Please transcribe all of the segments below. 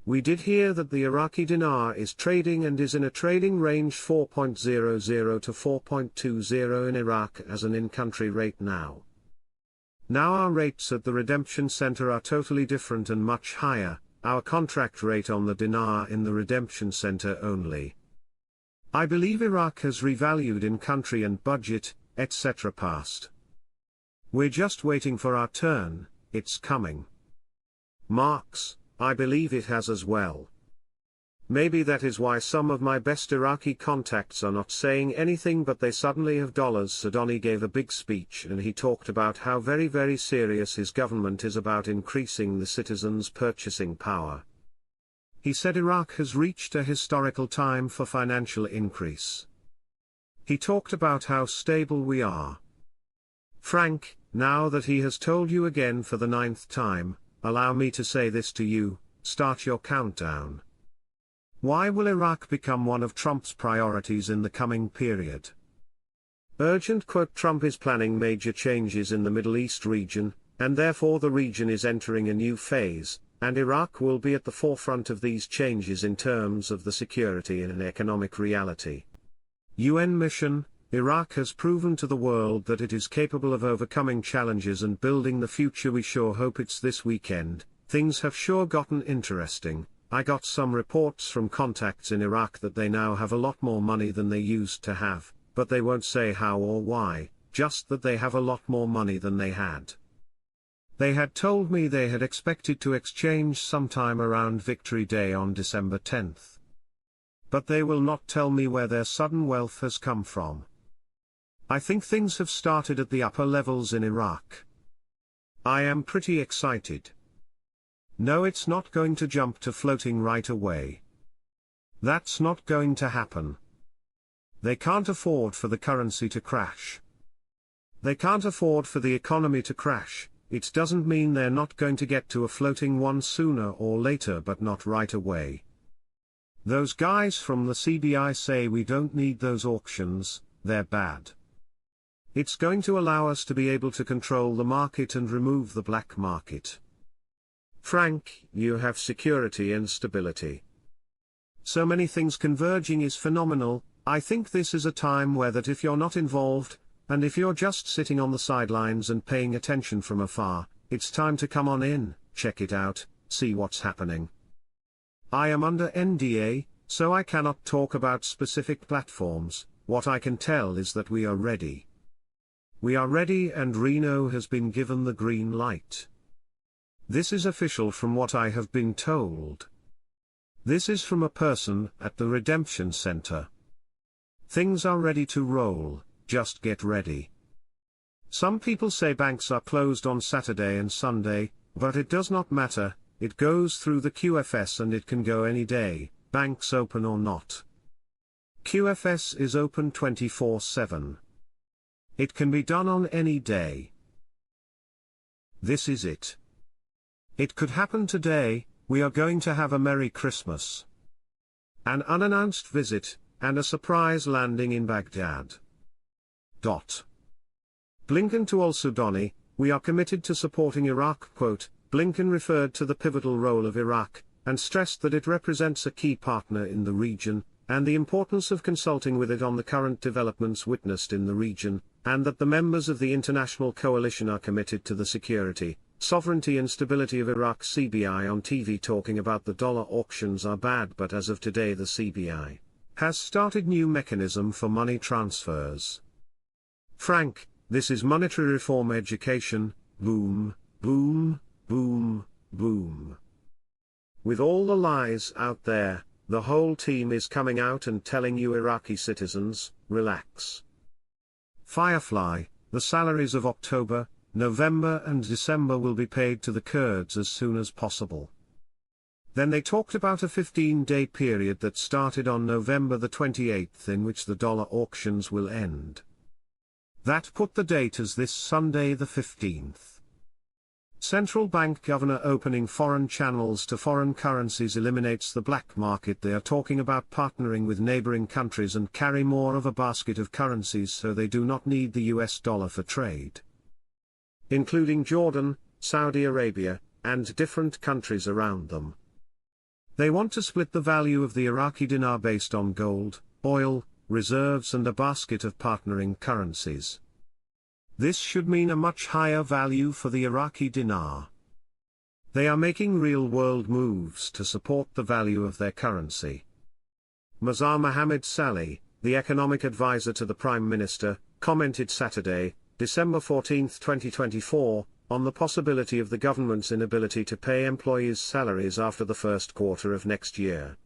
We did hear that the Iraqi dinar is trading and is in a trading range 4.00 to 4.20 in Iraq as an in-country rate now. Now our rates at the redemption center are totally different and much higher, our contract rate on the dinar in the redemption center only. I believe Iraq has revalued in country and budget, etc. past. We're just waiting for our turn, it's coming. Marks, I believe it has as well. Maybe that is why some of my best Iraqi contacts are not saying anything, but they suddenly have dollars. Sadoni gave a big speech and he talked about how very serious his government is about increasing the citizens' purchasing power. He said Iraq has reached a historical time for financial increase. He talked about how stable we are. Frank, now that he has told you again for the 9th time, allow me to say this to you, start your countdown. Why will Iraq become one of Trump's priorities in the coming period? Urgent quote: Trump is planning major changes in the Middle East region, and therefore the region is entering a new phase, and Iraq will be at the forefront of these changes in terms of the security and economic reality. UN mission: Iraq has proven to the world that it is capable of overcoming challenges and building the future. We sure hope it's this weekend. Things have sure gotten interesting. I got some reports from contacts in Iraq that they now have a lot more money than they used to have, but they won't say how or why, just that they have a lot more money than they had. They had told me they had expected to exchange sometime around Victory Day on December 10th. But they will not tell me where their sudden wealth has come from. I think things have started at the upper levels in Iraq. I am pretty excited. No, it's not going to jump to floating right away. That's not going to happen. They can't afford for the currency to crash. They can't afford for the economy to crash. It doesn't mean they're not going to get to a floating one sooner or later, but not right away. Those guys from the CBI say we don't need those auctions, they're bad. It's going to allow us to be able to control the market and remove the black market. Frank, you have security and stability. So many things converging is phenomenal. I think this is a time where that if you're not involved, and if you're just sitting on the sidelines and paying attention from afar, it's time to come on in, check it out, see what's happening. I am under NDA, so I cannot talk about specific platforms. What I can tell is that we are ready. We are ready, and Reno has been given the green light. This is official from what I have been told. This is from a person at the Redemption Center. Things are ready to roll, just get ready. Some people say banks are closed on Saturday and Sunday, but it does not matter, it goes through the QFS and it can go any day, banks open or not. QFS is open 24/7. It can be done on any day. This is it. It could happen today. We are going to have a Merry Christmas, an unannounced visit, and a surprise landing in Baghdad. Blinken to Al-Sudani, we are committed to supporting Iraq. Quote, Blinken referred to the pivotal role of Iraq, and stressed that it represents a key partner in the region, and the importance of consulting with it on the current developments witnessed in the region, and that the members of the international coalition are committed to the security, sovereignty and stability of Iraq. CBI on TV talking about the dollar auctions are bad, but as of today the CBI has started new mechanism for money transfers. Frank, this is monetary reform education, boom, boom, boom, boom. With all the lies out there, the whole team is coming out and telling you Iraqi citizens, relax. Firefly, the salaries of October, November and December will be paid to the Kurds as soon as possible. Then they talked about a 15-day period that started on November the 28th in which the dollar auctions will end. That put the date as this Sunday the 15th. Central bank governor opening foreign channels to foreign currencies eliminates the black market. They are talking about partnering with neighboring countries and carry more of a basket of currencies so they do not need the US dollar for trade, including Jordan, Saudi Arabia, and different countries around them. They want to split the value of the Iraqi dinar based on gold, oil, reserves and a basket of partnering currencies. This should mean a much higher value for the Iraqi dinar. They are making real-world moves to support the value of their currency. Mazhar Mohammed Saleh, the economic advisor to the Prime Minister, commented Saturday, December 14, 2024, on the possibility of the government's inability to pay employees' salaries after the first quarter of next year.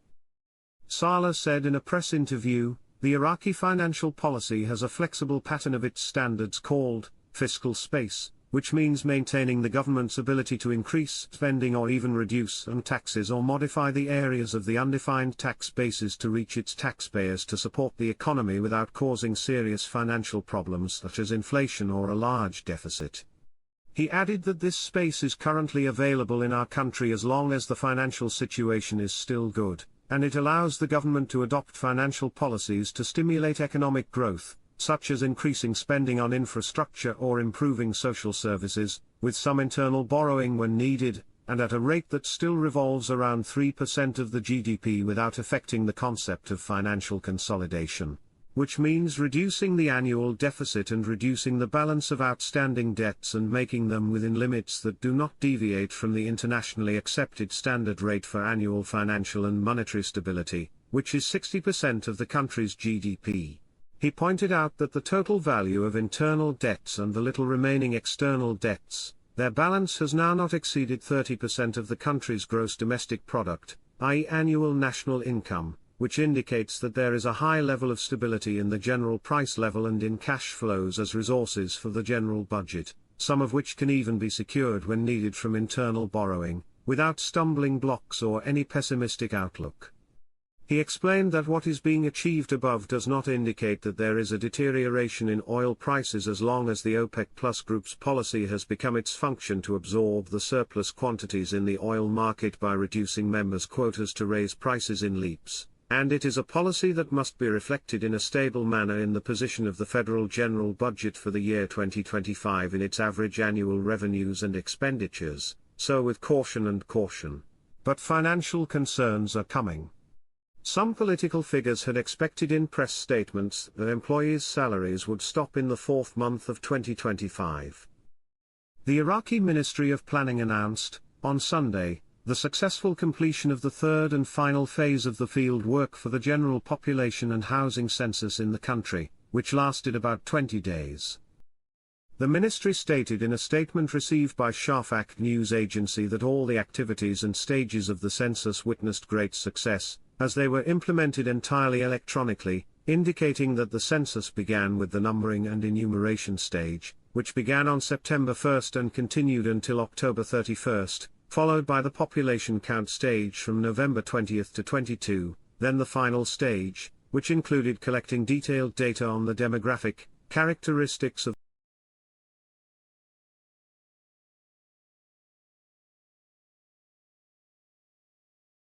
Saleh said in a press interview, "The Iraqi financial policy has a flexible pattern of its standards called fiscal space, which means maintaining the government's ability to increase spending or even reduce some taxes or modify the areas of the undefined tax bases to reach its taxpayers to support the economy without causing serious financial problems such as inflation or a large deficit." He added that this space is currently available in our country as long as the financial situation is still good, and it allows the government to adopt financial policies to stimulate economic growth, such as increasing spending on infrastructure or improving social services, with some internal borrowing when needed, and at a rate that still revolves around 3% of the GDP without affecting the concept of financial consolidation, which means reducing the annual deficit and reducing the balance of outstanding debts and making them within limits that do not deviate from the internationally accepted standard rate for annual financial and monetary stability, which is 60% of the country's GDP. He pointed out that the total value of internal debts and the little remaining external debts, their balance has now not exceeded 30% of the country's gross domestic product, i.e. annual national income, which indicates that there is a high level of stability in the general price level and in cash flows as resources for the general budget, some of which can even be secured when needed from internal borrowing, without stumbling blocks or any pessimistic outlook. He explained that what is being achieved above does not indicate that there is a deterioration in oil prices as long as the OPEC Plus group's policy has become its function to absorb the surplus quantities in the oil market by reducing members' quotas to raise prices in leaps, and it is a policy that must be reflected in a stable manner in the position of the federal general budget for the year 2025 in its average annual revenues and expenditures, so with caution and caution. But financial concerns are coming. Some political figures had expected in press statements that employees' salaries would stop in the fourth month of 2025. The Iraqi Ministry of Planning announced, on Sunday, the successful completion of the third and final phase of the field work for the general population and housing census in the country, which lasted about 20 days. The ministry stated in a statement received by Shafaq news agency that all the activities and stages of the census witnessed great success, as they were implemented entirely electronically, indicating that the census began with the numbering and enumeration stage, which began on September 1 and continued until October 31, followed by the population count stage from November 20 to 22, then the final stage, which included collecting detailed data on the demographic characteristics of